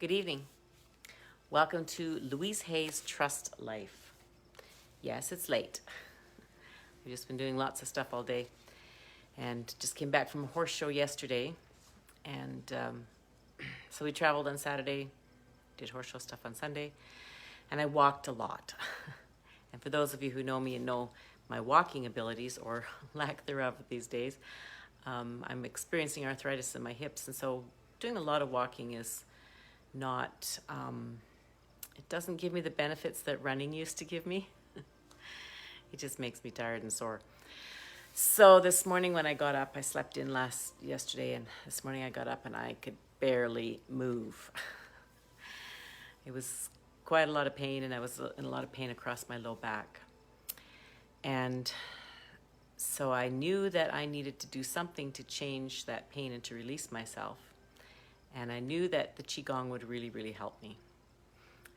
Good evening. Welcome to Louise Hay's Trust Life. Yes, it's late. We've just been doing lots of stuff all day and just came back from a horse show yesterday. And so we traveled on Saturday, did horse show stuff on Sunday, and I walked a lot. And for those of you who know me and know my walking abilities, or lack thereof these days, I'm experiencing arthritis in my hips, and so doing a lot of walking is not, it doesn't give me the benefits that running used to give me. It just makes me tired and sore. So this morning when I got up, I slept in yesterday, and this morning I got up and I could barely move. It was quite a lot of pain, and I was in a lot of pain across my low back. And so I knew that I needed to do something to change that pain and to release myself. And I knew that the Qigong would really, really help me.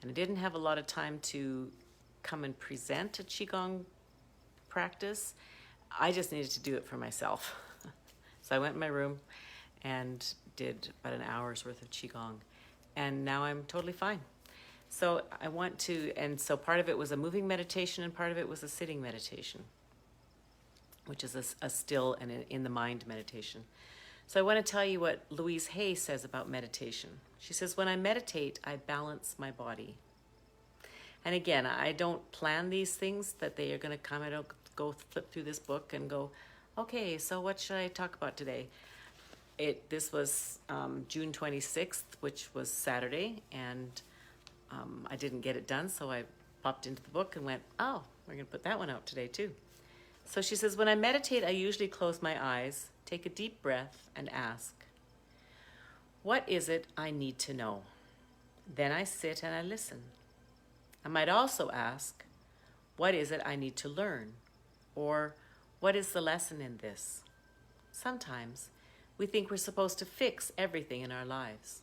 And I didn't have a lot of time to come and present a Qigong practice. I just needed to do it for myself. So I went in my room and did about an hour's worth of Qigong. And now I'm totally fine. So I want to, and so part of it was a moving meditation and part of it was a sitting meditation, which is a still and in the mind meditation. So I want to tell you what Louise Hay says about meditation. She says, when I meditate, I balance my body. And again, I don't plan these things that they are going to come. I don't go flip through this book and go, okay, so what should I talk about today? This was June 26th, which was Saturday, and I didn't get it done, so I popped into the book and went, oh, we're going to put that one out today too. So she says, when I meditate, I usually close my eyes, take a deep breath, and ask, what is it I need to know? Then I sit and I listen. I might also ask, what is it I need to learn? Or what is the lesson in this? Sometimes we think we're supposed to fix everything in our lives,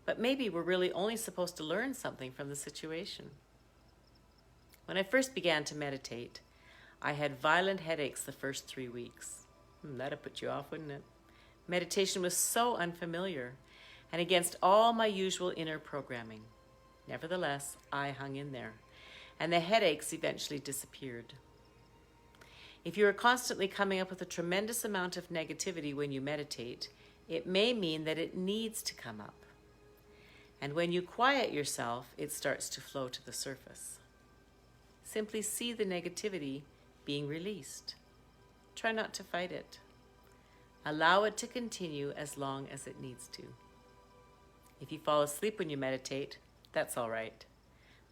but maybe we're really only supposed to learn something from the situation. When I first began to meditate, I had violent headaches the first 3 weeks. That'd put you off, wouldn't it? Meditation was so unfamiliar and against all my usual inner programming. Nevertheless, I hung in there, and the headaches eventually disappeared. If you are constantly coming up with a tremendous amount of negativity when you meditate, it may mean that it needs to come up. And when you quiet yourself, it starts to flow to the surface. Simply see the negativity being released. Try not to fight it. Allow it to continue as long as it needs to. If you fall asleep when you meditate, that's all right.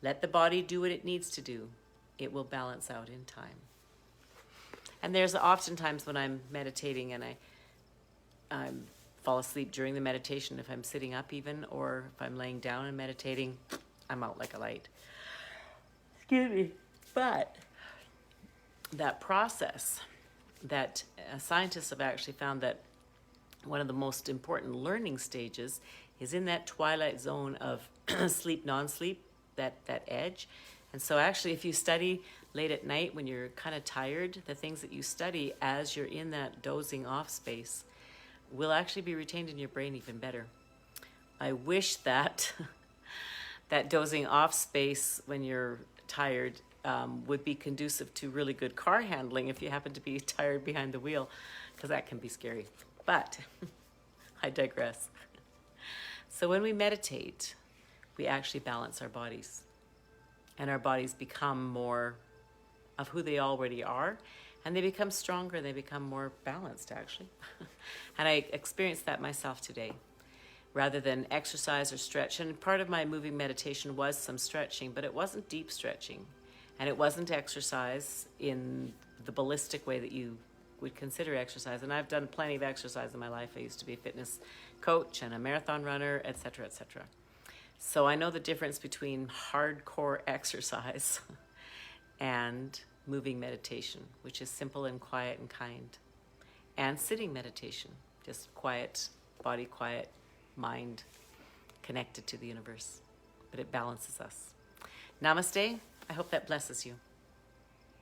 Let the body do what it needs to do. It will balance out in time. And there's oftentimes when I'm meditating and I fall asleep during the meditation, if I'm sitting up even, or if I'm laying down and meditating, I'm out like a light. Excuse me. But that process, that scientists have actually found that one of the most important learning stages is in that twilight zone of sleep, non-sleep, that edge. And so actually, if you study late at night when you're kind of tired, the things that you study as you're in that dozing off space will actually be retained in your brain even better. I wish that that dozing off space when you're tired would be conducive to really good car handling if you happen to be tired behind the wheel, because that can be scary. But I digress. So when we meditate, we actually balance our bodies, and our bodies become more of who they already are, and they become stronger, they become more balanced actually. And I experienced that myself today. Rather than exercise or stretch, and part of my moving meditation was some stretching, but it wasn't deep stretching. And it wasn't exercise in the ballistic way that you would consider exercise. And I've done plenty of exercise in my life. I used to be a fitness coach and a marathon runner, etc., etc. So I know the difference between hardcore exercise and moving meditation, which is simple and quiet and kind. And sitting meditation, just quiet, body quiet, mind connected to the universe. But it balances us. Namaste. I hope that blesses you.